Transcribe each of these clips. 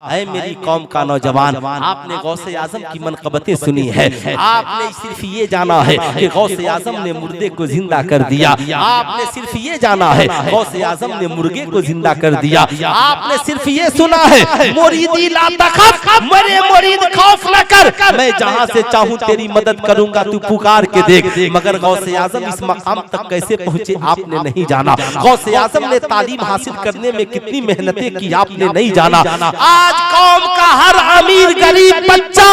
है मेरी कौम का नौजवान, आपने गौसे आजम की मनक़बतें सुनी है। आपने सिर्फ ये जाना है कि गौसे आजम ने मुर्दे को जिंदा कर दिया। आपने सिर्फ ये जाना है गौसे आजम ने मुर्गे को जिंदा कर दिया। आपने सिर्फ ये सुना है मुरीदी ला तखफ, मेरे मुरीद खौफ न कर, मैं जहां से चाहूं तेरी मदद करूंगा, तू पुकार के देख। मगर गौसे आजम इस मकाम तक कैसे पहुंचे आपने नहीं जाना। गौसे आजम ने तालीम हासिल करने में कितनी मेहनतें की आपने नहीं जाना। आज कौम का हर अमीर गरीब बच्चा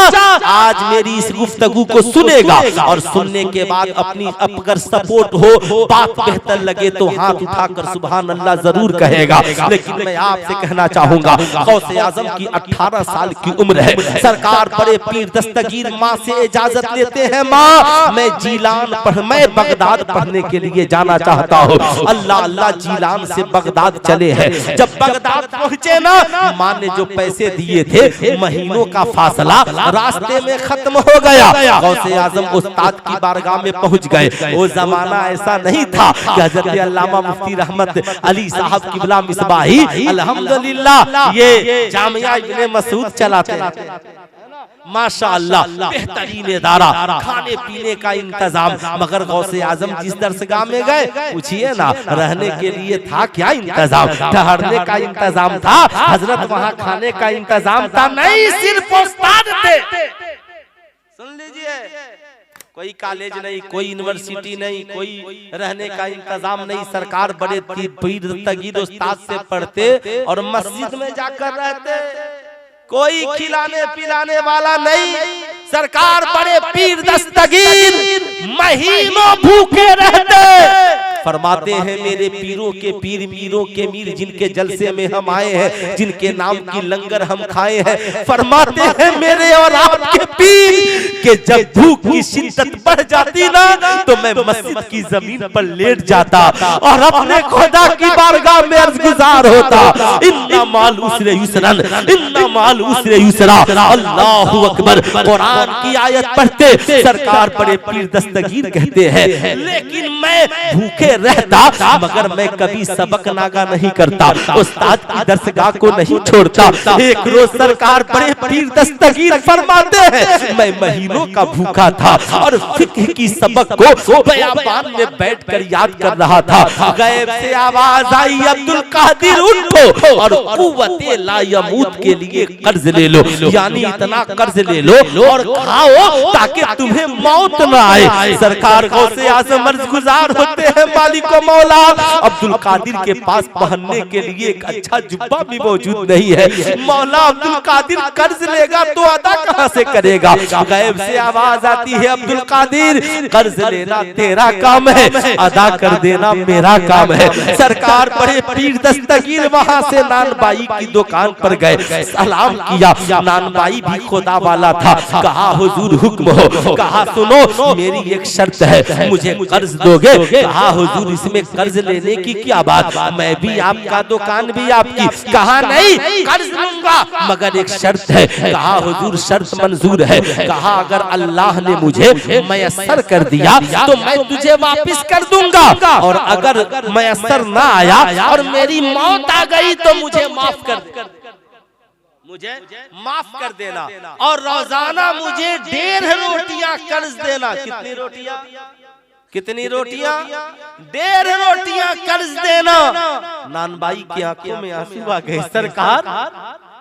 आज मेरी इस गुफ्तगू को सुनेगा और सुनने के बाद अपनी अगर सपोर्ट हो, बात बेहतर लगे तो हाथ उठाकर सुभान अल्लाह जरूर कहेगा। लेकिन मैं आपसे कहना चाहूंगा, गौसे आजम की 18 साल की उम्र है। सरकार बड़े पीर दस्तगीर माँ से इजाजत लेते हैं, माँ मैं जीलान मैं बगदाद पढ़ने के लिए जाना चाहता हूँ। अल्लाह अल्लाह जीलान से बगदाद चले हैं। जब बगदाद पहुँचे ना, माँ ने जो पैसे दिए थे, महीनों का फासला रास्ते में खत्म हो गया। गौसे आजम उस्ताद की बारगाह में पहुंच गए। वो जमाना ऐसा नहीं था कि हजरत अल्लामा मुफ्ती रहमत अली साहब किबला मिसबाही अल्हम्दुलिल्लाह ये जामिया इब्ने मसूद चलाते माशाअल्लाह, बेहतरीन इदारा, खाने पीने का इंतजाम। मगर गौसे आजम जिस दरसगाह में गए, पूछिए ना रहने के लिए था क्या इंतजाम, ठहरने का इंतजाम था, हजरत वहाँ खाने का इंतजाम था नहीं, सिर्फ उस्ताद थे। सुन लीजिए, कोई कॉलेज नहीं, कोई यूनिवर्सिटी नहीं, कोई रहने का इंतजाम नहीं। सरकार बड़े पीर दस्तगीर उस्ताद से पढ़ते और मस्जिद में जाकर रहते। कोई खिलाने पिलाने वाला नहीं। सरकार बड़े पीर दस्तगीर महीनों भूखे रहते। फरमाते हैं मेरे पीरों के पीर मीरों के मीर, जिनके जलसे में हम आए हैं, जिनके नाम की लंगर हम खाए हैं। फरमाते हैं मेरे और आपके पीर के जब भूख की शिद्दत बढ़ जाती ना, तो मैं मस्जिद की जमीन पर लेट जाता और अपने खुदा की बारगाह में अर्ज़गुज़ार होता। इन्ना माल उसरे युसरन, इन्ना माल उसरे युसरा, अल्लाहु अकबर। कुरान की आयत पढ़ते सरकार बड़े पीर दस्तगीर कहते हैं, लेकिन मैं भूखे रहता मगर मैं कभी सबक नागा नहीं करता, उस्ताद की दरसगाह को नहीं छोड़ता। एक रोज सरकार बड़े पीर दस्तगीर फरमाते हैं मैं महीनों का भूखा था और फिक्र की सबक को बयाबान में बैठकर याद कर रहा था। गैब से आवाज आई, अब्दुल कादिर उठो और कुव्वते ला यमूत के लिए कर्ज ले लो, यानी इतना कर्ज ले लो और खाओ ताकि तुम्हें मौत न आए। सरकार गौसे आज़म अर्ज़गुज़ार होते हैं, मालिक व मौला। अब्दुल कादिर के पास पहनने के लिए एक अच्छा जुब्बा भी मौजूद नहीं है। मौला अब्दुल कादिर कर्ज लेगा तो अदा कहां से करेगा। गैब से आवाज आती है, अब्दुल कादिर कर्ज लेना तेरा काम है, अदा कर देना मेरा काम है। सरकार बड़े पीर दस्तगीर वहां से नानबाई की दुकान पर गए, सलाम किया। नानबाई भी खुदा वाला था। कहा हुजूर हुक्म हो। कहा सुनो मेरी एक शर्त है, मुझे कर्ज दोगे। कहा हुजूर इसमें कर्ज लेने की क्या बात, मैं भी आपका दुकान भी आपकी। कहा नहीं कर्ज लूंगा मगर एक शर्त है। कहा हुजूर शर्त मंजूर है। कहा अगर अल्लाह ने मुझे मयस्सर कर दिया तो मैं तुझे वापस कर दूंगा, और अगर मयस्सर ना आया और मेरी मौत आ गई तो मुझे माफ कर देना, और रोजाना मुझे 1.5 रोटियां कर्ज देना। कितनी रोटियां? 1.5 रोटियां कर्ज देना। नानबाई की आंखों में आंसू आ गए। सरकार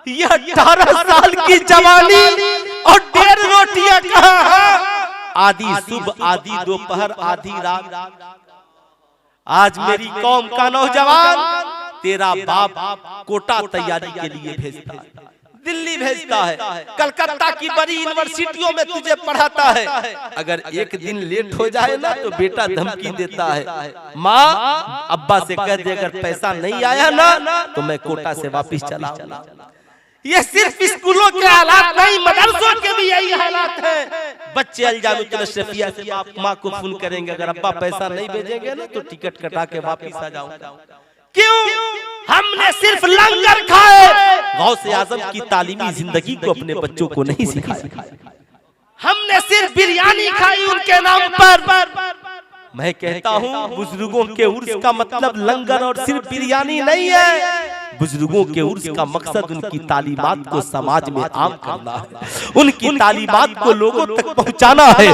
ये 18 साल की जवानी और 1.5 रोटियां कहाँ है? आधी सुबह, आधी दोपहर, आधी रात। आज मेरी कौम का नौजवान तेरा बाप कोटा तैयारी के लिए भेजता है, दिल्ली भेजता है, कलकत्ता की बड़ी यूनिवर्सिटियों में तुझे पढ़ाता है। अगर एक दिन लेट हो जाए ना तो बेटा धमकी देता है, माँ अब्बा से कह दे अगर पैसा नहीं आया ना तो मैं कोटा से वापस चला आऊंगा। ये सिर्फ स्कूलों के हालात नहीं, मदरसों के भी यही हालात है। बच्चे अलजामिया अशरफिया से माँ को फोन करेंगे, अगर अब्बा पैसा नहीं भेजेंगे ना तो टिकट कटा के वापस आ जाऊंगा। क्यों? हमने सिर्फ लंगर खाए, गौसे आजम की तालीमी जिंदगी को अपने बच्चों को नहीं सिखाया। हमने सिर्फ बिरयानी खाई उनके नाम पर। मैं कहता हूँ बुजुर्गों के उर्स का मतलब लंगर और सिर्फ बिरयानी नहीं है। बुजुर्गों के उर्स का मकसद उनकी तालीमात को समाज में आम करना है, उनकी तालीमात को लोगों तक पहुंचाना है।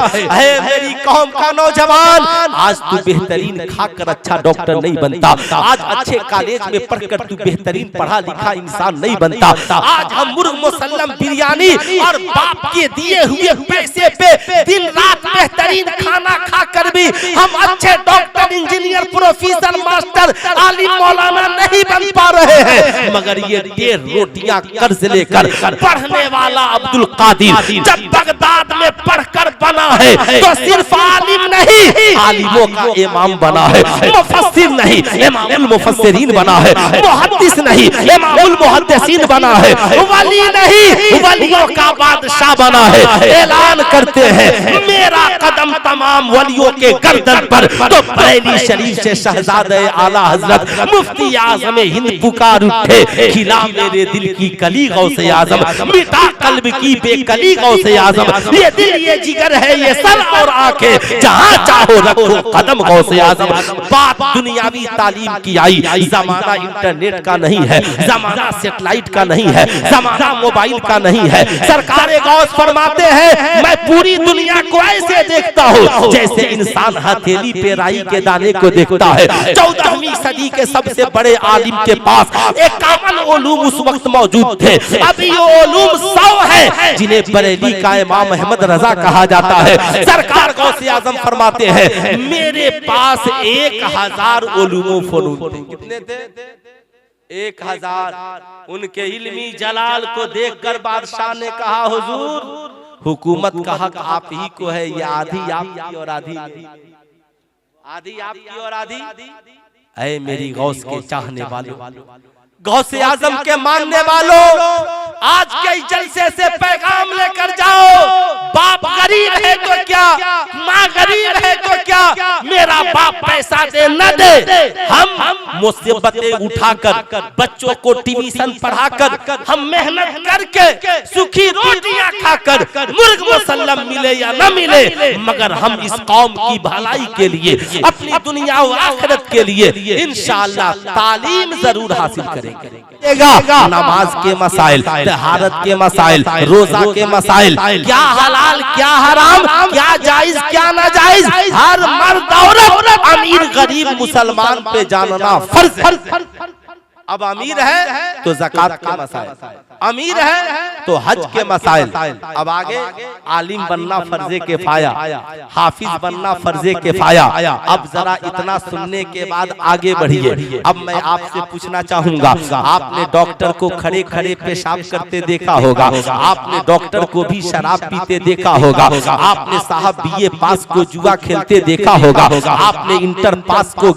मेरी कौम का नौजवान, आज तू बेहतरीन खाकर अच्छा डॉक्टर नहीं बनता, आज अच्छे कॉलेज में पढ़कर तू बेहतरीन पढ़ा लिखा इंसान नहीं बनता। आज हम मुर्ग मुसल्लम बिरयानी और बाप के दिए हुए पैसे पे दिन रात बेहतरीन खाना खाकर भी हम अच्छे डॉक्टर, इंजीनियर, प्रोफेसर, मास्टर, आलिम, मौलाना नहीं बन पा रहे हैं। मगर ये 1.5 रोटियां कर्ज लेकर पढ़ने वाला अब्दुल कादिर जब बगदाद में पढ़कर बना है तो सिर्फ आलिम नहीं, आलिमों का इमाम बना है, मुफस्सिर नहीं, इमामुल मुफस्सिरीन बना है, मुहद्दिस नहीं, इमामुल मुहद्दिसीन बना है, वली नहीं, वलियों का बादशाह बना है। ऐलान करते हैं मेरा कदम तमाम वलियों के गर्दन पर, तो बरेली शरीफ से शहजादे आला हजरत मुफ्ती आजम हिंद पुकार उठे, खिला मेरे दिल की कली गौसे आजम, मिटा कल्ब की बेकली गौसे आजम, ये दिल ये जिगर है ये सर और आंखें, जहां चाहो रखो कदम गौसे आजम। बात दुनियावी तालीम की आई, जमाना इंटरनेट का नहीं है, जमाना सैटेलाइट का नहीं है, जमाना मोबाइल का नहीं है। सरकार गौस फरमाते हैं मैं पूरी दुनिया को ऐसे देखता हूँ जैसे इंसान हथेली पे राई के दाने को देखता है। 14वीं सदी के सबसे बड़े आलिम के पास 51 उलूम उस वक्त मौजूद थे, अभी ये उलूम 100 है जिन्हें बरेली का इमाम अहमद रजा कहा जाता है। सरकार गौसे आजम फरमाते हैं मेरे पास 1000 उलूम फनून थे। कितने थे? 1000। उनके इल्मी जलाल को देखकर बादशाह ने कहा हुजूर हुकूमत का हक आप ही को है, ये आधी आपकी और आधी आपकी और आधी। ऐ मेरी गौस के चाहने वालों, गौसे आजम के मानने वालों, आज के जलसे से पैगाम लेकर जाओ, बाप गरीब है तो क्या, माँ गरीब है तो क्या, मेरा बाप पैसा दे न दे, हम मुसीबतें उठाकर बच्चों को ट्यूशन पढ़ाकर, हम मेहनत करके सुखी रोटियां खाकर, मुर्ग मुसल्लम मिले या न मिले, मगर हम इस कौम की भलाई के लिए, अपनी दुनिया और आखिरत के लिए इंशाअल्लाह तालीम जरूर हासिल करेंगे। नमाज के मसाइल, तहारत के मसाइल, रोजा के मसाइल, क्या हलाल क्या हराम, क्या जायज क्या नाजायज, हर मर्द औरत, अमीर गरीब मुसलमान पे जानना फर्ज है। अब अमीर है तो ज़कात के मसाइल, अमीर है तो हज के मसाइल, अब आगे आलिम बनना फर्जे किफाया, हाफिज बनना फर्जे किफाया। अब जरा इतना सुनने के बाद आगे बढ़िए। अब मैं आपसे पूछना चाहूंगा, आपने डॉक्टर को खड़े खड़े पेशाब करते देखा होगा, आपने डॉक्टर को भी शराब पीते देखा होगा, आपने साहब BA पास को जुआ खेलते देखा होगा, आपने इंटर पास को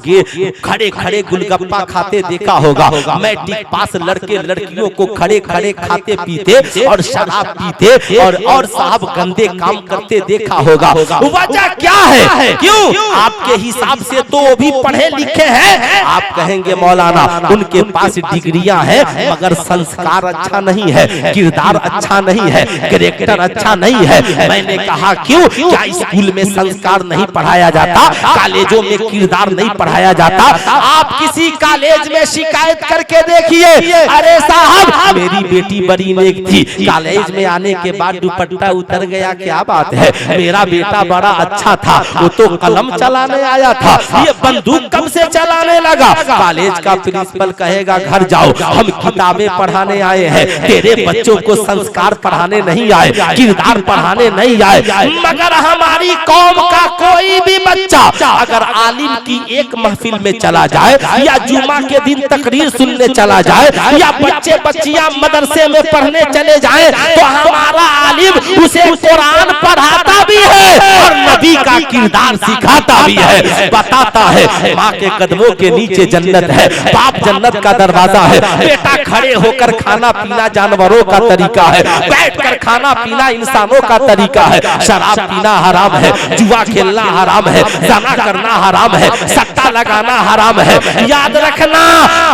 खड़े खड़े गुलगप्पा खाते देखा होगा, मैट्रिक पास लड़के लड़कियों को खड़े खड़े खाते पीते और शराब पीते और साहब गंदे काम करते देखा होगा। वजह क्या है? क्यों? आपके हिसाब से तो वो भी पढ़े लिखे हैं। आप कहेंगे मौलाना उनके पास डिग्रियां हैं मगर संस्कार अच्छा नहीं है, किरदार अच्छा नहीं है, कैरेक्टर अच्छा नहीं है। मैंने कहा क्यों? क्या स्कूल में संस्कार नहीं पढ़ाया जाता, कॉलेजों में किरदार नहीं पढ़ाया जाता? आप किसी कॉलेज में शिकायत करके देखिए, अरे साहब मेरी बेटी बड़ी नेक थी, कॉलेज में आने के बाद दुपट्टा उतर गया, क्या बात है, मेरा बेटा बड़ा अच्छा था, वो तो कलम चलाने आया था, ये बंदूक कब से चलाने लगा? कॉलेज का प्रिंसिपल कहेगा घर जाओ, हम किताबें पढ़ाने आए हैं, तेरे बच्चों को संस्कार पढ़ाने नहीं आए, किरदार पढ़ाने नहीं आए। मगर हमारी कौम का कोई भी बच्चा अगर आलिम की एक महफिल में चला जाए या जुमा के दिन तकरीर सुनने चला जाए या बच्चे बच्चियां मदरसे में पढ़ने चले जाएं, तो हमारा आलिम उसे कुरान पढ़ाता भी है और नबी का किरदार सिखाता भी है, बताता है माँ के कदमों के नीचे जन्नत है, बाप जन्नत का दरवाजा है, बेटा खड़े होकर खाना पीना जानवरों का तरीका है, बैठकर खाना पीना इंसानों का तरीका है, शराब पीना हराम है, जुआ खेलना हराम है, ज़ना करना हराम है, सट्टा लगाना हराम है। याद रखना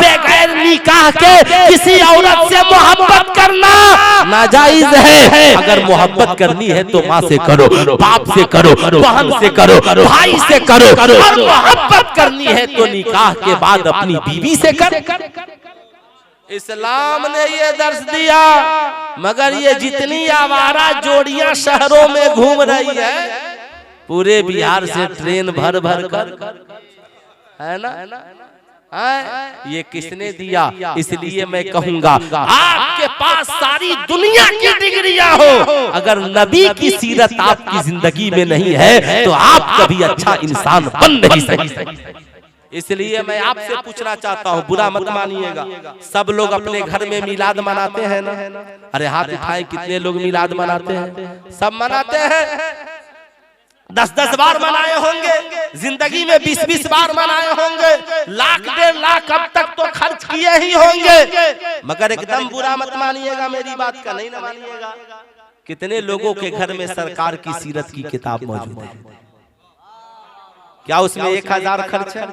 बगैर निकाह के किसी औरत से मोहब्बत करना नाजायज है। अगर मोहब्बत करनी है तो माँ से करो, बाप से करो, बहन से करो, भाई से करो, और मोहब्बत करनी है तो निकाह के बाद अपनी बीवी से कर। इस्लाम ने ये दर्श दिया, मगर ये जितनी आवारा जोड़ियां शहरों में घूम रही है, पूरे बिहार से ट्रेन भर भर कर, है ना, ये किसने दिया? इसलिए मैं कहूंगा आपके पास सारी दुनिया की डिग्रियां हो, अगर नबी की सीरत आपकी जिंदगी में नहीं है तो आप कभी अच्छा इंसान बन नहीं सकते। इसलिए मैं आपसे पूछना चाहता हूँ, बुरा मत मानिएगा, सब लोग अपने घर में मिलाद मनाते हैं ना? अरे हाथ उठाएं, कितने लोग मिलाद मनाते हैं? सब मनाते हैं। 10-10 बार मनाए होंगे, जिंदगी में 20-20 बार मनाए होंगे, लाख 1.5 लाख अब तक तो खर्च किए ही होंगे, मगर एकदम बुरा मत मानिएगा, मेरी बात का नहीं ना मानिएगा। कितने लोगों के घर में सरकार की सीरत की किताब मौजूद है? क्या उसमें 1000 खर्च है?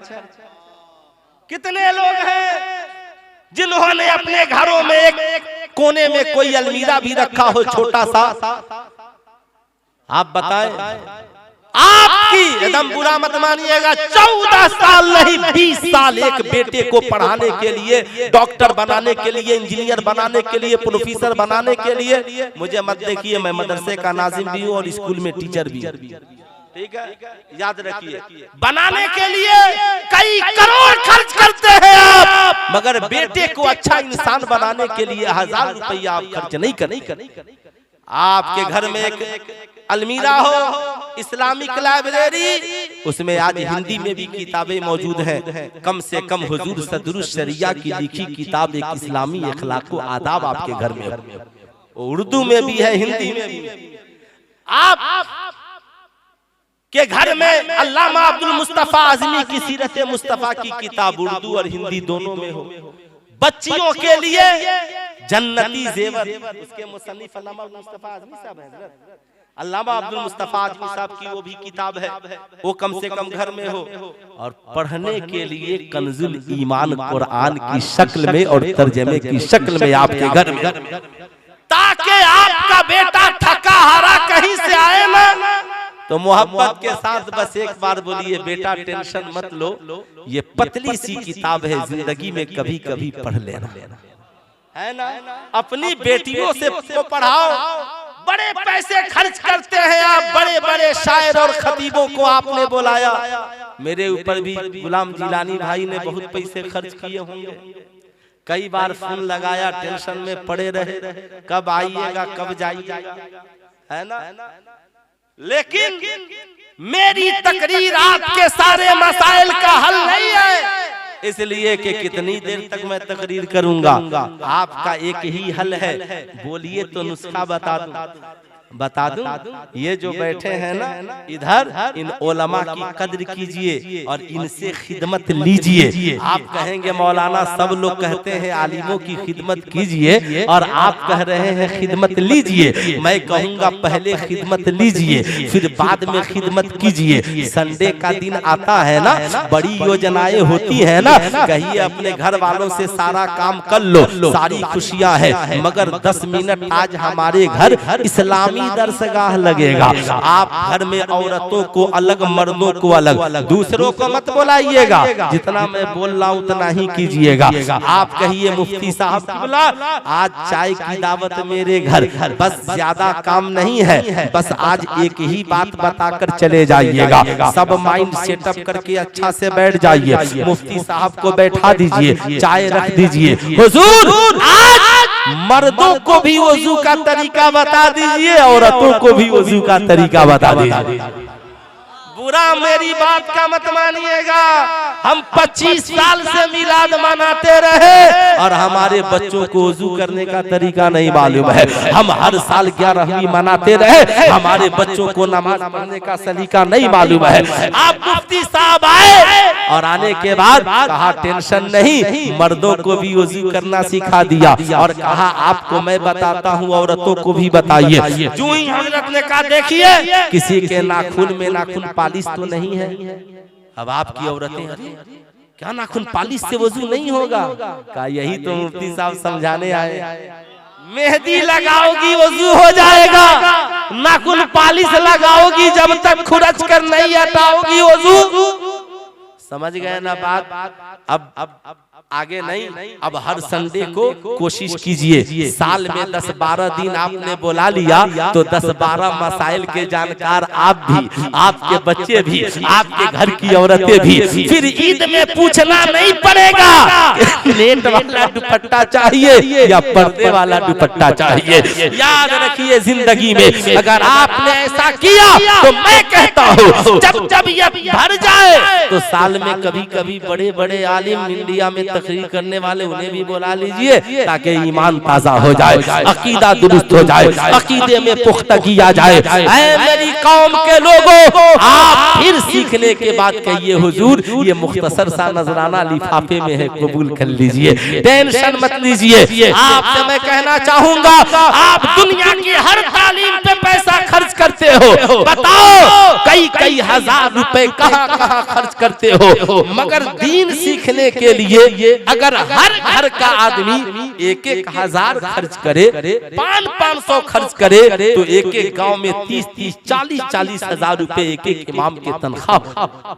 कितने लोग हैं जिन्होंने अपने घरों में एक कोने में कोई अलमीरा भी रखा हो छोटा सा? आप बताएं। आपकी एकदम बुरा मत मानिएगा, 14 साल नहीं 20 साल एक बेटे को पढ़ाने के लिए, डॉक्टर बनाने के लिए, इंजीनियर बनाने के लिए, प्रोफेसर बनाने के लिए, मुझे मत देखिए, मैं मदरसे का नाजिम भी हूँ और स्कूल में टीचर भी, ठीक है, याद रखिए, बनाने के लिए कई करोड़ खर्च करते हैं आप, मगर बेटे को अच्छा इंसान बनाने के लिए 1000 रुपया आप खर्च नहीं करें। आपके घर में एक अलमीरा हो, इस्लामिक लाइब्रेरी, उसमें आज हिंदी में भी किताबें मौजूद हैं, कम से कम हुजूर सदरुस शरिया की लिखी किताब एक इस्लामी अखलाक व आदाब आपके घर में हो, उर्दू में भी है, हिंदी में भी। आप के घर में अल्लामा अब्दुल मुस्तफा आज़मी की सीरत मुस्तफा की किताब उर्दू और हिंदी दोनों में हो। बच्चियों के लिए जन्नती जेवर, उसके मुसन्निफ अल्लामा अब्दुल मुस्तफा आज़मी साहब हैं, अल्लामा अब्दुल मुस्तफा आज़मी साहब की वो भी किताब है, वो कम से कम घर में हो। और पढ़ने के लिए कंजुल ईमान कुरान की शक्ल में और तर्जमे की शक्ल में आपके घर में, ताकि आपका बेटा थका हारा कहीं से आए ना तो मोहब्बत के साथ बस एक बार बोलिए, बेटा टेंशन मत लो, ये पतली सी किताब है, जिंदगी में कभी कभी पढ़ लेना, है ना। अपनी बेटियों से पढ़ाओ, बड़े पैसे खर्च करते हैं आप, बड़े बड़े शायर और खतीबों को आपने बुलाया, मेरे ऊपर भी गुलाम जिलानी भाई ने बहुत पैसे खर्च किए होंगे, कई बार फोन लगाया, टेंशन में पड़े रहे, कब आइएगा कब जाइएगा, है ना। लेकिन मेरी तकरीर आपके सारे मसाइल का हल नहीं है, इसलिए कि कितनी देर तक मैं तकरीर करूंगा, आपका एक ही हल है, बोलिए तो नुस्खा बता दूं। ये जो बैठे हैं ना इधर, इन उलमा की कद्र कीजिए और इनसे खिदमत लीजिए। आप कहेंगे मौलाना सब लोग कहते हैं आलिमों की खिदमत कीजिए और आप कह रहे हैं खिदमत लीजिए, मैं कहूँगा पहले खिदमत लीजिए फिर बाद में खिदमत कीजिए। संडे का दिन आता है ना, बड़ी योजनाएं होती है ना, कहिए अपने घर वालों से सारा काम कर लो, सारी खुशियाँ है, मगर 10 मिनट आज हमारे घर इस्लामी दरसगाह लगेगा। आप घर में औरतों को अलग, मर्दों को अलग, दूसरों को मत बुलाइएगा, जितना मैं बोल रहा हूँ उतना ही कीजिएगा। आप कहिए मुफ्ती साहब की बुला, आज चाय की दावत मेरे घर, बस ज्यादा काम नहीं है, बस आज एक ही बात बताकर चले जाइएगा, सब माइंड सेटअप करके अच्छा से बैठ जाइए, मुफ्ती साहब को बैठा दीजिए, चाय रख दीजिए, हुजूर आज मर्दों को भी वजू का तरीका बता दीजिए, औरतों को भी वजू का तरीका बता दीजिए। बुरा मेरी बात का मत मानिएगा, हम 25 साल से मिलाद मनाते रहे और हमारे बच्चों को वजू करने का तरीका नहीं मालूम है। हम हर साल 11वीं मनाते रहे, हमारे बच्चों को नमाज पढ़ने का सलीका नहीं मालूम है। आप मुफ्ती साहब आए और आने के बाद कहा टेंशन नहीं, मर्दों को भी वजू करना सिखा दिया और कहा आपको मैं बताता हूँ, औरतों को भी बताइए। जो ही हजरत ने कहा देखिए किसी के नाखून में नाखून पालिश तो नहीं है। अब आपकी औरतें क्या नाखून पालिश से वजू नहीं होगा? क्या यही तो मुफ्ती साहब समझाने आए। मेहंदी लगाओगी वजू हो जाएगा, नाखून पालिश लगाओगी जब तक खुरच कर नहीं हटाओगी वजू। समझ गए ना बात? अब आगे नहीं, अब हर संडे को कोशिश कीजिए, साल में 10-12 दिन आपने बुला लिया तो 10-12 मसाइल के जानकार आप भी, आपके बच्चे भी, आपके घर की औरतें भी, फिर ईद में पूछना नहीं पड़ेगा नेट वाला दुपट्टा चाहिए या पर्दे वाला दुपट्टा चाहिए। याद रखिए जिंदगी में अगर आपने ऐसा किया तो मैं कहता हूँ जब जब ये भर जाए तो साल में कभी कभी बड़े बड़े आलिम इंडिया में तकरीर करने वाले उन्हें भी बुला लीजिए ताकि ईमान ताजा हो जाए, अकीदा दुरुस्त हो जाए, अकीदे में पुख्तगी आ जाए। ऐ मेरी कौम के लोगों, आप फिर सीखने के बाद कहिए हुजूर ये मुख्तसर सा नजराना लिफाफे में है, कबूल कर लीजिए, टेंशन मत लीजिए। आपसे मैं कहना चाहूंगा आप दुनिया की हर तालीम पे पैसा खर्च करते हो, बताओ कई कई हजार रुपए कहाँ कहाँ खर्च करते हो, मगर दीन सीखने के लिए अगर हर घर का आदमी 1-1 हजार खर्च करे, 500-500 खर्च करे तो एक एक गांव में 30-30, 40-40 हजार रुपए एक एक इमाम की तनख्वाह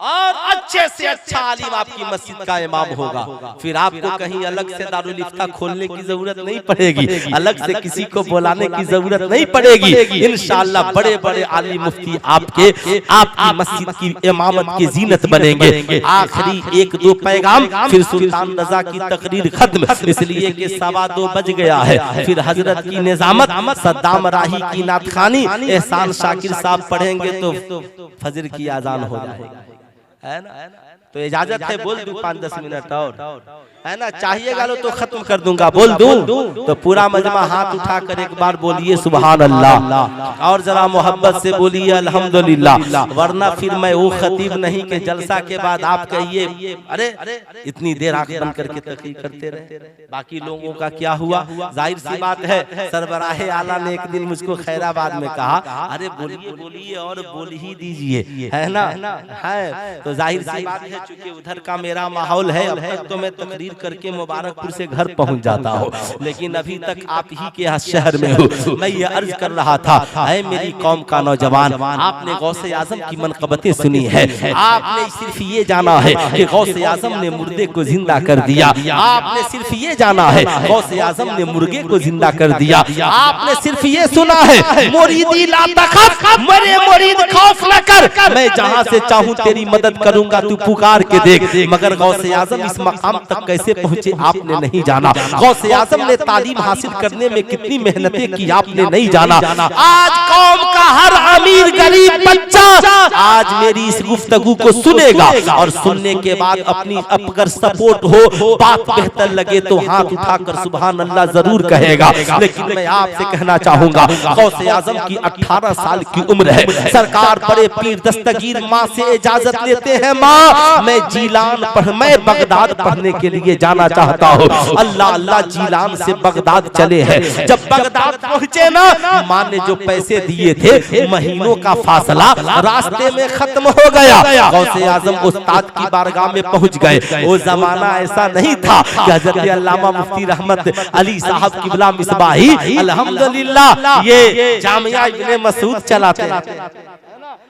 और अच्छे से अच्छा आलिम आपकी मस्जिद का इमाम होगा। फिर आपको कहीं अलग से दारुल इफ्ता खोलने की जरूरत नहीं पड़ेगी, अलग से किसी को बुलाने की जरूरत नहीं पड़ेगी। इंशाअल्लाह बड़े बड़े आलिम मुफ्ती आपकी मस्जिद की इमामत की जीनत बनेंगे। आखिरी 1-2 पैगाम, फिर सुल्तान रजा की तकरीर खत्म, इसलिए कि 2:15 बज गया है। फिर हजरत की निजामत, सद्दाम राही की नातखानी, एहसान शाकिर साहब पढ़ेंगे तो फजर की आजान हो जाएगी, है ना। तो इजाजत है बोल दूं 5-10 मिनट और, है ना, चाहिएगा लो तो खत्म कर दूंगा, बोल दूं तो पूरा मजमा हाथ उठाकर एक बार बोलिए सुभान अल्लाह और जरा मोहब्बत से बोलिए अल्हम्दुलिल्लाह, वरना फिर मैं वो खतीब नहीं कि जलसा के बाद आप कहिए अरे इतनी देर आंख बंद करके तकरीर करते रहे, बाकी लोगों का क्या हुआ। जाहिर सी बात है सरबराहे आला ने एक दिन मुझको खैराबाद में कहा अरे बोलिए बोलिए और बोल ही दीजिए, है ना, है तो जाहिर सी बात है चूंकि उधर का मेरा माहौल है, अब तक तो मैं तकरीर करके मुबारकपुर से घर पहुंच जाता हूँ, लेकिन अभी तक आप ही के शहर में हूँ। मैं ये अर्ज कर रहा था, ऐ मेरी कौम का नौजवान, आपने गौसे आजम की मनक़बतें सुनी है, आपने सिर्फ ये जाना है कि गौसे आजम ने मुर्दे को जिंदा कर दिया, आपने सिर्फ ये जाना है गौसे आजम ने मुर्गे को जिंदा कर दिया, आपने सिर्फ ये सुना है मुरीदी ला तखफ, मेरे मुरीद खौफ न कर, मैं जहाँ से चाहूँ तेरी मदद करूंगा, तू पुकार के देख। मगर गौसे आजम इस मकाम तक कैसे पहुंचे आपने नहीं जाना, गौसे आजम ने तालीम हासिल करने में कितनी मेहनतें की आपने नहीं जाना। आज कौम का हर अमीर गरीब बच्चा आज मेरी इस गुफ्तगू को सुनेगा और सुनने के बाद अपनी अगर सपोर्ट हो, बात बेहतर लगे तो हाथ उठाकर सुभान अल्लाह जरूर कहेगा। लेकिन मैं आपसे कहना चाहूंगा गौसे आजम की 18 साल की उम्र है, सरकार बड़े पीर दस्तगीर माँ से इजाजत लेते हैं, माँ मैं जीलान मैं बगदाद पढ़ने के लिए जाना चाहता हूँ। अल्लाह अल्लाह जीलान से बगदाद चले हैं, जब बगदाद पहुँचे ना, माँ ने जो पैसे दिए थे महीनों का फासला रास्ते में खत्म हो गया। गौसे आजम उस्ताद की बारगाह में पहुँच गए। वो जमाना ऐसा नहीं था कि हजरत अल्लामा मुफ्ती रहमत अली साहब किबला मिसबाही अल्हम्दुलिल्लाह ये जामिया इब्ने मसूद चलाते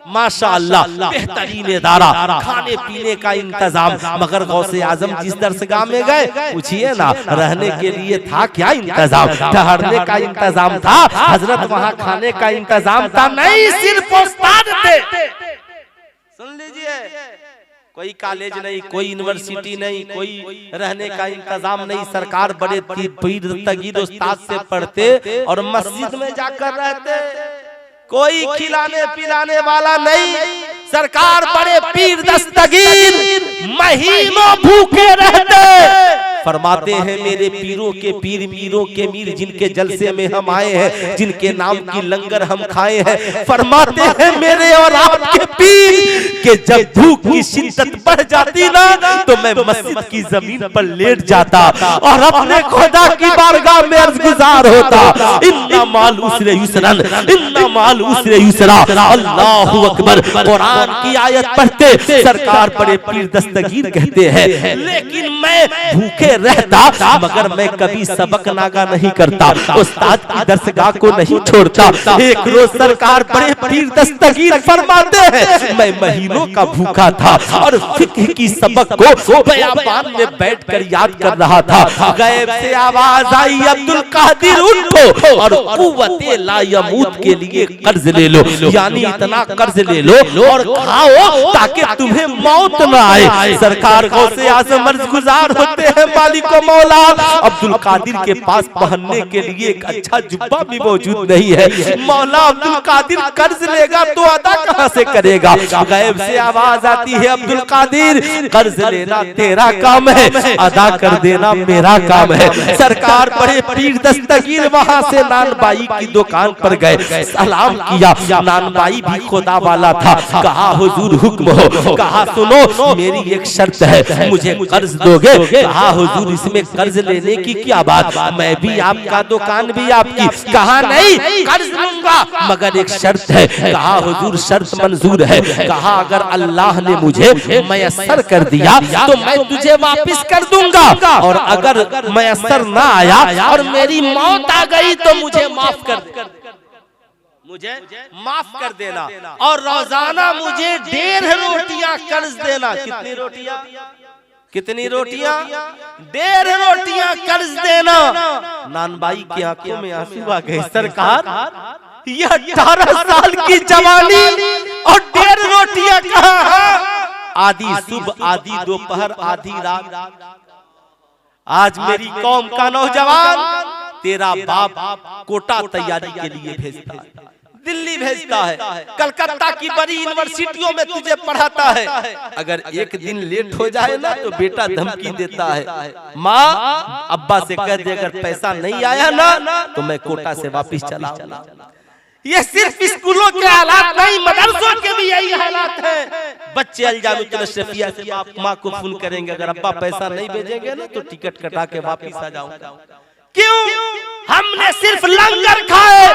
माशाअल्लाह, बेहतरीन इदारा, खाने पीने का इंतजाम। मगर गौसे आजम जिस दरसगाह में गए पूछिए ना रहने के लिए था क्या इंतजाम, ठहरने का इंतजाम था, हजरत वहाँ खाने का इंतजाम था नहीं, सिर्फ उस्ताद थे। सुन लीजिए, कोई कॉलेज नहीं, कोई यूनिवर्सिटी नहीं, कोई रहने का इंतजाम नहीं, सरकार बड़े पीर दस्तगीर उस्ताद से पढ़ते और मस्जिद में जाकर रहते, कोई खिलाने पिलाने वाला नहीं, सरकार बड़े पीर दस्तगीर महीनों भूखे रहते। फरमाते हैं मेरे पीरों के पीर मीरों के मीर जिनके जलसे में हम आए हैं, जिनके नाम की लंगर हम खाए हैं, फरमाते हैं मेरे और आपके पीर के जब भूख की शिद्दत बढ़ जाती ना तो मैं मस्जिद की जमीन पर लेट जाता और अपने खुदा की बारगाह में अर्ज़गुज़ार होता, इन्ना माल उसरे युसरन, इन्ना माल उसरे युसरा, अल्लाहु अकबर। कुरान की आयत पढ़ते सरकार बड़े पीर दस्तगीर कहते हैं, लेकिन मैं भूखे के रहता, मगर मैं कभी सबक नागा नहीं करता, उस्ताद की दरसगाह को नहीं छोड़ता। एक रोज सरकार बड़े पीर दस्तगीर फरमाते हैं, मैं महीनों का भूखा था और फिक्र की सबक को बयाबान में बैठकर याद कर रहा था। गैब से आवाज आई, अब्दुल कादिर उठो और कुव्वते ला यमूत के लिए कर्ज ले लो, यानी इतना कर्ज ले लो और खाओ ताकि तुम्हें मौत न आए। सरकार गौसे आज़म अर्ज़ गुजार होते हैं, मालिक व मौला, अब्दुल कादिर के पास पहनने के लिए एक अच्छा जुब्बा भी मौजूद नहीं है। मौला अब्दुल कादिर कर्ज लेगा तो अदा कहां से करेगा? गैब से आवाज आती है, अब्दुल कादिर कर्ज लेना तेरा काम है, अदा कर देना मेरा काम है। सरकार बड़े पीर दस्तगीर वहां से नानबाई की दुकान पर गए, सलाम किया। नानबाई भी खुदा वाला था, कहा हुजूर हुक्म हो। कहा सुनो मेरी एक शर्त है, मुझे कर्ज दोगे? कहा हुजूर इसमें कर्ज लेने की क्या बात, मैं भी आपका दुकान भी आपकी। कहा नहीं कर्ज लूंगा मगर एक शर्त है। कहा हुजूर शर्त मंजूर है। कहा अगर अल्लाह ने मुझे मयस्सर कर दिया तो मैं तुझे वापस कर दूंगा, और अगर मयस्सर ना आया और मेरी मौत आ गई तो मुझे माफ कर देना, और रोजाना मुझे 1.5 रोटियां कर्ज देना। कितनी रोटियां? 1.5 रोटियां कर्ज देना। नानबाई की आंखों में आंसू आ गए, सरकार ये 18 साल की जवानी और 1.5 रोटियां कहां? आधी सुबह, आधी दोपहर, आधी रात। आज मेरी कौम का नौजवान तेरा बाप कोटा तैयारी के लिए भेजता है, दिल्ली भेजता है, कलकत्ता की बड़ी यूनिवर्सिटियों में तुझे पढ़ाता है। अगर एक दिन लेट हो जाए ना तो बेटा धमकी देता है, माँ अब्बा से कह दे अगर पैसा नहीं आया ना तो मैं कोटा से वापस चला आऊंगा। ये सिर्फ स्कूलों के हालात नहीं, मदरसों के भी यही हालात है। बच्चे अलजामुल शफिया से माँ को फोन करेंगे, अगर अब्बा पैसा नहीं भेजेंगे ना तो टिकट कटा के वापस आ जाऊंगा। क्यों? हमने सिर्फ लंगर खाए,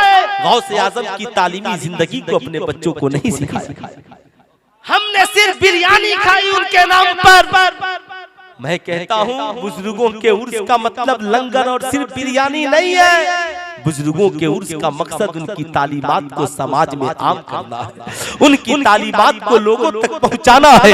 गौसे आजम की तालीमी जिंदगी को अपने बच्चों को नहीं सिखाया। हमने सिर्फ बिरयानी खाई उनके नाम पर। मैं कहता हूँ बुजुर्गों के उर्स का मतलब लंगर और सिर्फ बिरयानी नहीं है। बुजुर्गों के उर्स का मकसद उनकी तालीमात को समाज में आम करना है, उनकी तालीमात को लोगों तक पहुंचाना है।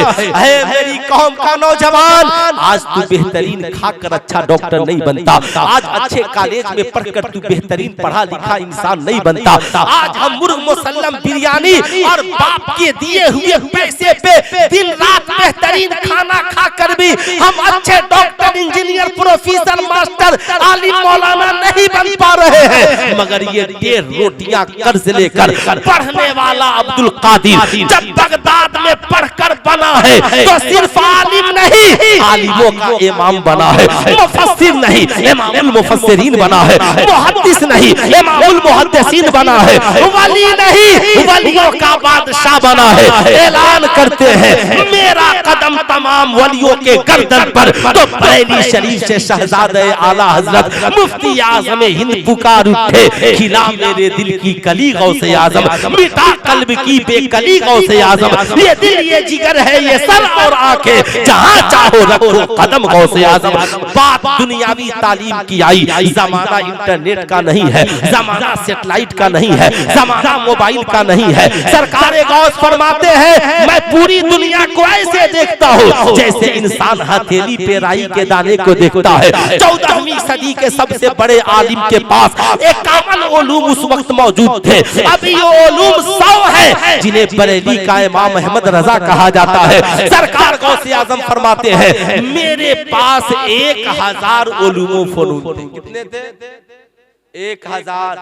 मेरी कौम का नौजवान, आज तू बेहतरीन खाकर अच्छा डॉक्टर नहीं बनता, आज अच्छे कॉलेज में पढ़कर तू बेहतरीन पढ़ा लिखा इंसान नहीं बनता। आज हम मुर्ग मुसल्लम बिरयानी और बाप के दिए हुए पैसे पे दिन रात बेहतरीन खाना खाकर भी हम अच्छे डॉक्टर, इंजीनियर, प्रोफेसर, मास्टर, आलिम, मौलाना नहीं बन पा रहे हैं। मगर ये 1.5 रोटियां कर्ज लेकर पढ़ने वाला अब्दुल कादिर जब बगदाद में पढ़कर बना है तो सिर्फ आलिम नहीं, आलिमों का इमाम बना है, मुफस्सिर नहीं, इमामुल मुफस्सिरीन बना है, मुहद्दिस नहीं, इमामुल मुहद्दिसीन बना है, वली नहीं, वलियों का बादशाह बना है। ऐलान करते हैं मेरा कदम तमाम वलियों के गर्दन पर, तो बरेली शरीफ से शहजादे आला हजरत मुफ्ती आज़म हिंद पुकार उठे, खिला मेरे दिल की कली गौसे आज़म, मिटा कल्ब की बेकली गौसे आज़म। ये दिल ये जिगर है ये सर और आंखें, जहां चाहो रखो कदम गौसे आज़म। बात दुनियावी तालीम की आई, जमाना इंटरनेट का नहीं है, जमाना सैटेलाइट का नहीं है, जमाना मोबाइल का नहीं है। सरकारे गौस फरमाते हैं मैं पूरी दुनिया को ऐसे देखता हूँ जैसे इंसान हथेली पे राई के दाने को देखता है। 14वीं सदी के सबसे बड़े आलिम के पास इक्यावन उलूम उस वक्त मौजूद थे। अभी ये उलूम 100 है जिन्हें बरेली का इमाम अहमद रजा कहा जाता है। सरकार गौसे आजम फरमाते हैं मेरे पास 1000 उलूम फनून थे। कितने थे? 1000।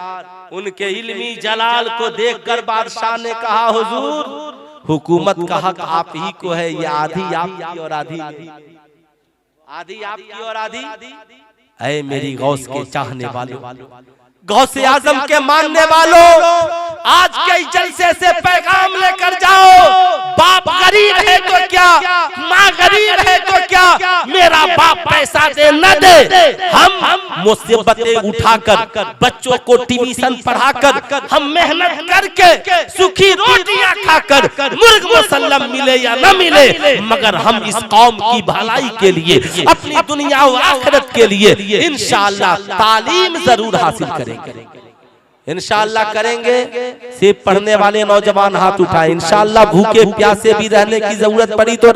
उनके इल्मी जलाल को देखकर बादशाह ने कहा हुजूर हुकूमत का हक आप ही को है, ये आधी आपकी और आधी आधी आपकी और आधी। ऐ मेरी गौस के चाहने वालों, गौसे आजम के मानने वालों, आज के जलसे से पैगाम लेकर जाओ, बाप गरीब है तो क्या, माँ गरीब है तो क्या, मेरा बाप पैसा दे न दे, हम मुसीबतें उठाकर बच्चों को ट्यूशन पढ़ाकर, हम मेहनत करके सुखी रोटियां खाकर, मुर्ग मुसल्लम मिले या न मिले, मगर हम इस कौम की भलाई के लिए, अपनी दुनिया और आखिरत के लिए इंशाअल्लाह तालीम जरूर हासिल करेंगे। इंशाअल्लाह करेंगे। सिर्फ पढ़ने वाले नौजवान हाथ उठाए। इंशाअल्लाह भूखे प्यासे भी रहने की जरूरत पड़ी तो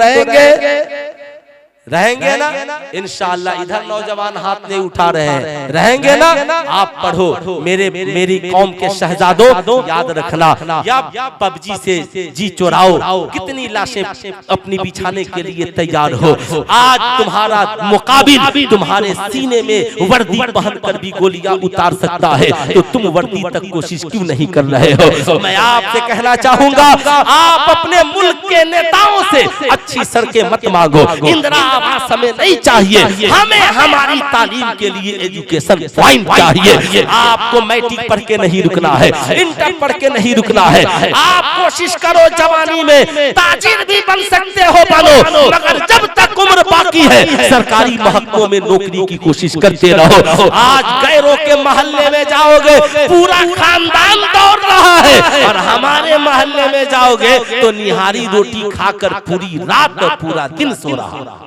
रहेंगे ना इंशाअल्लाह। इधर नौजवान हाथ नहीं उठा रहे हैं, रहेंगे ना। आप पढ़ो, मेरी कौम के शहजादों, याद रखना, या पबजी से जी चुराओ, कितनी लाशें अपनी बिछाने के लिए तैयार हो। आज तुम्हारा मुकाबिल तुम्हारे सीने में वर्दी पहनकर भी गोलियां उतार सकता है, तो तुम वर्दी तक कोशिश क्यों नहीं कर रहे हो। मैं आपसे कहना चाहूंगा, आप अपने मुल्क के नेताओं से अच्छी सड़कें मत मांगो, इंदिरा आवास हमें नहीं चाहिए, हमें हमारी तालीम के लिए एजुकेशन पॉइंट चाहिए। आपको मैट्रिक पढ़ के नहीं रुकना है, इंटर पढ़ के नहीं रुकना है। आप कोशिश करो, जवानी में ताजिर भी बन सकते हो, बनो, मगर जब तक उम्र बाकी है सरकारी महकमों में नौकरी की कोशिश करते रहो। आज गैरों के मोहल्ले में जाओगे, पूरा खानदान दौड़ रहा है, और हमारे मोहल्ले में जाओगे तो निहारी रोटी खाकर पूरी रात और पूरा दिन सो रहा है।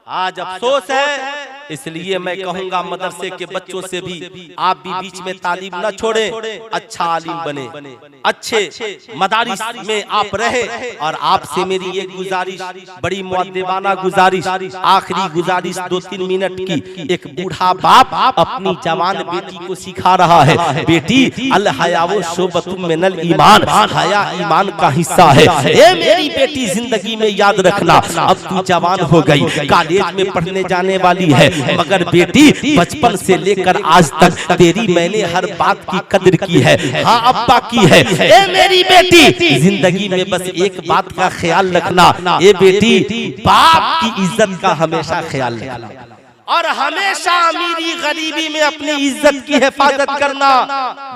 आज अफसोस है। इसलिए मैं कहूंगा मदरसे के बच्चों से भी आप भी बीच में तालीम न छोड़ें, अच्छा आलिम बने, अच्छे मदारिस में आप रहे। और आपसे मेरी एक गुजारिश, बड़ी मुअद्दिबाना गुजारिश, आखिरी गुजारिश 2-3 मिनट की। एक बूढ़ा बाप अपनी जवान बेटी को सिखा रहा है, बेटी अल हयाओ शोबतुम मिनल ईमान, हया ईमान का हिस्सा है। ए मेरी बेटी, जिंदगी में याद रखना, अब तू जवान हो गई, कॉलेज में पढ़ने जाने वाली है, मगर बेटी बचपन से लेकर आज तक तेरी मैंने हर बात की कदर की है। हाँ अब्बा की है। ए मेरी बेटी, जिंदगी में बस एक बात का ख्याल रखना, ए बेटी, बाप की इज्जत का हमेशा ख्याल रखना, और हमेशा अमीरी गरीबी में अपनी इज्जत की हिफाजत करना।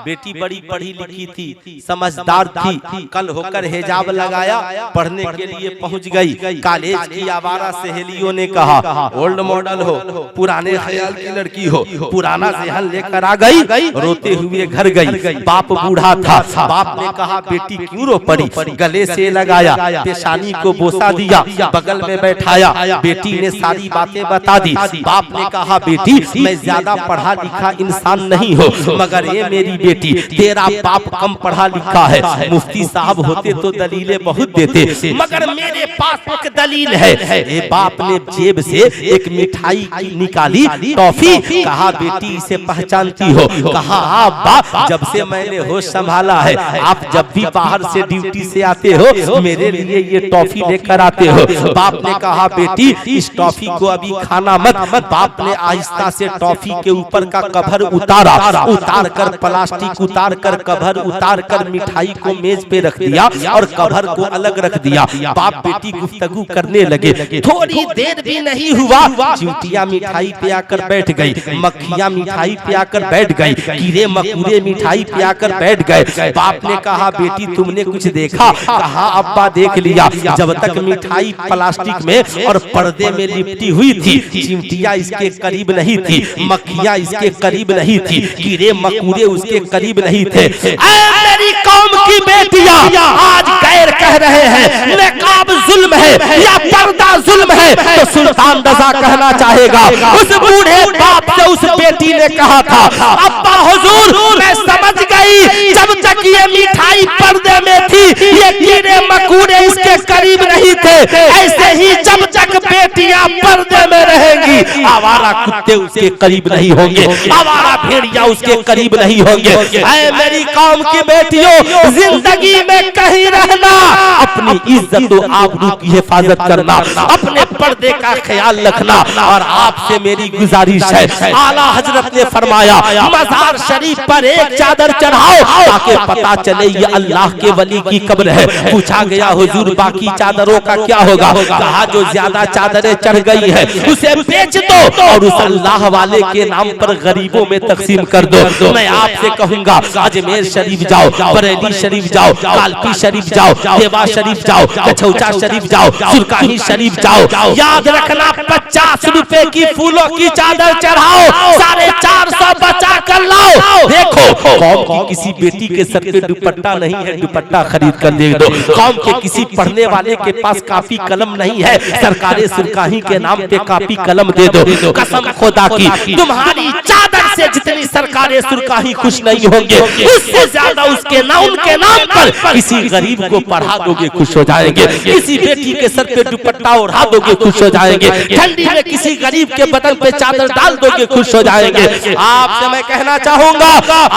बेटी बड़ी पढ़ी लिखी थी, समझदार थी, कल होकर हिजाब लगाया, पढ़ने के लिए पहुंच गई। कॉलेज की आवारा सहेलियों ने कहा, ओल्ड मॉडल हो, पुराने ख्याल की लड़की हो, पुराना ज़हन लेकर आ गई। रोते हुए घर गई। बाप बूढ़ा था, बाप ने कहा, बेटी क्यों रो पड़ी? गले से लगाया, पेशानी को बोसा दिया, बगल में बैठाया, बेटी ने सारी बातें बता दी। बाप ने कहा, बेटी मैं ज्यादा पढ़ा लिखा इंसान नहीं हो, मगर ये मेरी बेटी, तेरा बाप कम पढ़ा लिखा है, मुफ्ती साहब होते तो दलीलें बहुत देते, मगर मेरे पास एक दलील है। ये बाप ने जेब से एक मिठाई निकाली, टॉफी, कहा, बेटी इसे पहचानती हो? कहा, हाँ बाप, जब से मैंने होश संभाला है, आप जब भी बाहर से ड्यूटी से आते हो मेरे लिए ये टॉफी लेकर आते हो। बाप ने कहा, बेटी इस टॉफी को अभी खाना मत। बाप ने आहिस्ता से टॉफी के ऊपर का कवर उतारा, उतार कर प्लास्टिक उतार कर कवर उतार कर मिठाई को मेज पे रख दिया और कवर को अलग रख दिया। बाप बेटी गुफ्तगू करने लगे। थोड़ी देर भी नहीं हुआ, चींटियां मिठाई पे आकर बैठ गई, मक्खियां मिठाई पे आकर बैठ गई, कीड़े मकोड़े मिठाई पे आकर बैठ गए। बाप ने कहा, बेटी तुमने कुछ देखा? कहा, अब्बा देख लिया। जब तक मिठाई प्लास्टिक में और पर्दे में लिपटी हुई थी, चिमटियां इसके करीब नहीं थी, मक्खियां इसके करीब नहीं थी, कीड़े मकोड़े उसके करीब नहीं थे। मेरी कौम की बेटियां आज गैर कह रहे हैं निकाब जुल्म है या पर्दा जुल्म है, तो सुल्तान रजा कहना चाहेगा, उस बूढ़े बाप से उस बेटी ने कहा था, अब्बा हुजूर मैं समझ गई, जब तक ये मिठाई पर्दे में थी ये कीड़े मकोड़े इसके करीब नहीं थे, ऐसे ही जब तक बेटियां पर्दे में रहेंगी आवारा कुत्ते उसके करीब नहीं होंगे, आवारा भेड़िया उसके करीब नहीं होंगे। ऐ मेरी कौम की बेटियों, जिंदगी में कहीं रहना, अपनी इज्जत और आबरू की हिफाजत करना, अपने पर्दे का ख्याल रखना। और आपसे मेरी गुजारिश है, आला हजरत ने फरमाया मजार शरीफ पर एक चादर चढ़ाओ ताकि पता चले ये अल्लाह के वली की कब्र है। पूछा गया हुजूर बाकी चादरों का क्या होगा? कहा जो ज्यादा चादरें चढ़ गई है उसे बेच दो और उस अल्लाह वाले के नाम पर गरीबों में तकसीम कर दो। मैं आपसे कहूंगा अजमेर शरीफ जाओ, बरेली शरीफ जाओ, कालपी शरीफ जाओ, देवा शरीफ जाओ, कछौचा शरीफ जाओ, सुरकाही शरीफ जाओ, याद रखना 50 रुपए की फूलों की चादर चढ़ाओ, 450 बचा कर लाओ। देखो कौम की किसी बेटी के सर पे दुपट्टा नहीं है, दुपट्टा खरीद कर दे दो। कौम के किसी पढ़ने वाले के पास कापी कलम नहीं है, सरकारे सुरकाही के नाम पे कापी कलम दे दो। कसम खुदा की तुम्हारी चादर से जितनी सरकारे सुरकाही खुश नहीं होंगे उससे ज्यादा उसके नाम उनके नाम पर किसी गरीब को पढ़ा दोगे खुश हो जाएंगे। किसी बेटी के सर पे दुपट्टा ओढ़ा दोगे खुश हो जाएंगे। ठंडी में किसी गरीब के बदन पे चादर डाल दोगे खुश हो जाएंगे। आपसे मैं कहना चाहूंगा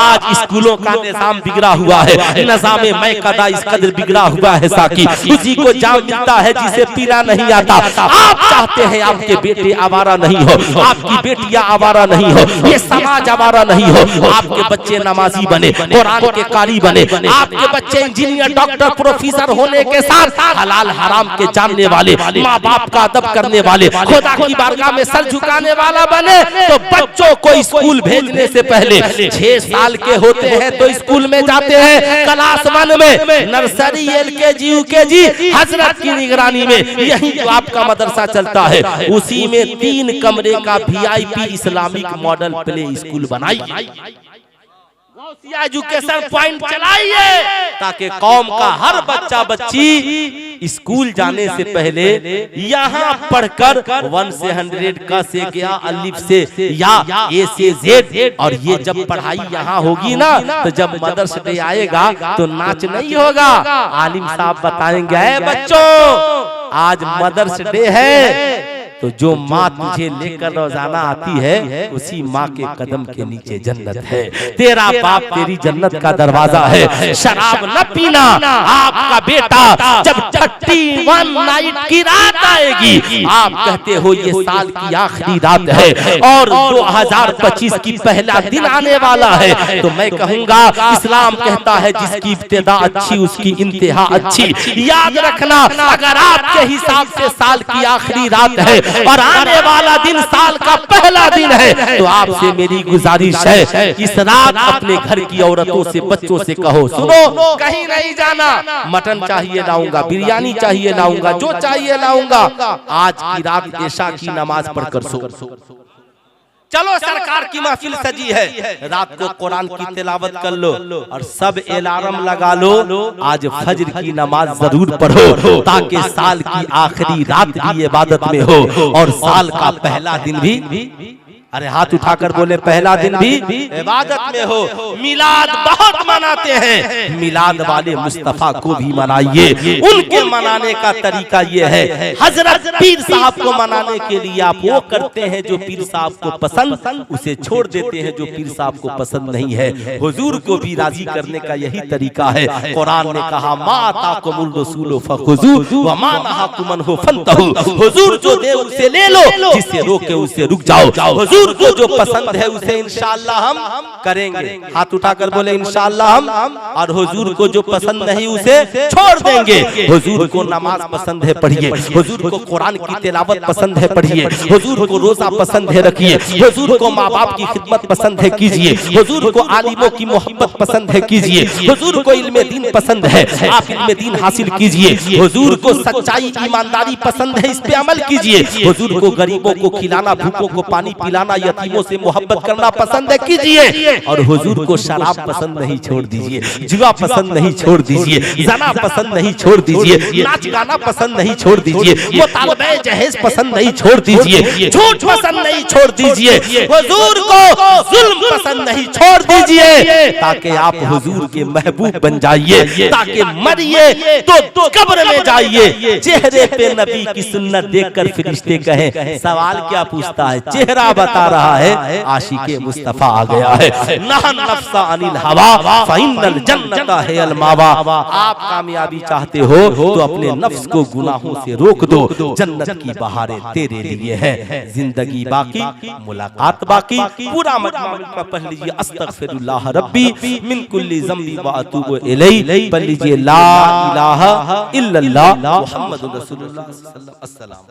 आज स्कूलों का निजाम बिगड़ा हुआ है, निजामे मैं कदा इस कदर बिगड़ा हुआ है साकी, उसी को जाम मिलता है जिसे पीना नहीं आता। आप चाहते हैं आपके बेटे आवारा नहीं हो, आपकी बेटियां आवारा नहीं हो, ये समाज आवारा नहीं हो, आपके बच्चे नमाजी बने, कुरान के कारी बने, आपके बच्चे इंजीनियर डॉक्टर प्रोफेसर होने के साथ हलाल हराम के जानने वाले, माँ बाप का अदब करने वाले, खुदा की बारगाह में सर झुकाने वाला बने। तो बच्चों को स्कूल भेजने से पहले 6 साल के होते हैं तो स्कूल में जाते हैं, क्लास 1 में, नर्सरी LKG UKG हजरत की निगरानी में यही जो आपका मदरसा चलता है उसी में 3 कमरे का VIP Islamic model play school बनाइए, एजुकेशन पॉइंट चलाइए ताकि कौम का हर बच्चा बच्ची स्कूल जाने से पहले यहाँ पढ़कर 1 से 100 का से क्या अलिफ से या A से Z, और ये जब पढ़ाई यहाँ होगी ना तो जब मदर्स डे आएगा तो नाच नहीं होगा, आलिम साहब बताएंगे बच्चों आज मदर्स डे है तो जो माँ तुझे लेकर रोजाना आती है उसी माँ के कदम के नीचे जन्नत है, तेरा बाप तेरी जन्नत का दरवाजा है। शराब न पीना, आपका बेटा जब 31 नाइट की रात आएगी आप कहते हो ये साल की आखिरी रात है और 2025 की पहला दिन आने वाला है, तो मैं कहूँगा इस्लाम कहता है जिसकी इब्तिदा अच्छी उसकी इंतहा अच्छी। याद रखना अगर आपके हिसाब से साल की आखिरी रात है और आने वाला दिन साल का पहला दिन है तो आपसे मेरी गुजारिश है इस रात अपने घर की औरतों से बच्चों से कहो सुनो कहीं नहीं जाना, मटन चाहिए लाऊंगा, बिरयानी चाहिए लाऊंगा, जो चाहिए लाऊंगा, आज की रात इशा की नमाज पढ़कर सो। चलो सरकार की महफिल सजी है, रात को कुरान की तिलावत कर लो और सब अलार्म लगा लो, आज फजर की नमाज जरूर पढ़ो ताकि साल की आखिरी रात भी इबादत में हो और साल का पहला दिन भी, अरे हाथ उठाकर बोले पहला दिन भी इबादत में हो। मिलाद बहुत मनाते हैं, मिलाद वाले मुस्तफा को भी मनाइए, उनके मनाने का तरीका ये है हजरत पीर साहब को मनाने के लिए आप वो करते हैं जो पीर साहब को पसंद, उसे छोड़ देते हैं जो पीर साहब को पसंद नहीं है। हुजूर को भी राजी करने का यही तरीका है। कुरान ने कहा मा ताकुमुर रसूल फखुजू व मा नहाकुम अन्हु फंतहू, हुजूर जो दे उसे ले लो, जिससे रोके उसे रुक जाओ। हुजूर को जो पसंद है उसे इंशाअल्लाह हम करेंगे, हाथ उठाकर बोले इंशाअल्लाह हम, और हुजूर को जो पसंद नहीं उसे छोड़ देंगे। हुजूर को नमाज पसंद है पढ़िए, हुजूर को कुरान की तिलावत पसंद है पढ़िए, हुजूर को रोजा पसंद है रखिए, हुजूर को माँ बाप की खिदमत पसंद है कीजिए, हुजूर को आलिमों की मोहब्बत पसंद है कीजिए, हुजूर को इल्मे दीन पसंद है आप इल्मे दीन हासिल कीजिए, हुजूर को सच्चाई ईमानदारी पसंद है इस पे अमल कीजिए, हुजूर को गरीबों को खिलाना भूखों को पानी पिलाना यतीमों से मोहब्बत करना पसंद है कीजिए, और हुजूर को शराब पसंद नहीं छोड़ दीजिए, जुआ पसंद नहीं छोड़ दीजिए, ज़ना पसंद नहीं छोड़ दीजिए, नाच गाना पसंद नहीं छोड़ दीजिए, वो तालबे जहेज पसंद नहीं छोड़ दीजिए, झूठ पसंद नहीं छोड़ दीजिए, हुजूर को जुल्म पसंद नहीं छोड़ दीजिए, ताकि आप हुजूर के महबूब बन जाइए, ताकि मरिए तो कब्र में जाइए चेहरे पे नबी की सुन्नत देखकर फरिश्ते कहें सवाल क्या पूछता है, चेहरा बता बता रहा है आशिके मुस्तफा आ गया है। नहन नफ्सा अनिल हवा फइन्नल जन्नता हियल मावा। आप कामयाबी चाहते हो तो अपने नफ्स को गुनाहों से रोक दो, जन्नत की बहारें तेरे लिए है। जिंदगी बाकी, मुलाकात बाकी। पूरा मजमा पढ़ लीजिए, अस्तगफिरुल्लाह रब्बी मिन कुल्ली ज़म्बी व अतूबु इलैहि। पढ़ लीजिए ला इलाहा इल्लल्लाह मुहम्मदुर रसूलुल्लाह सल्लल्लाहु अलैहि वसल्लम। अस्सलाम।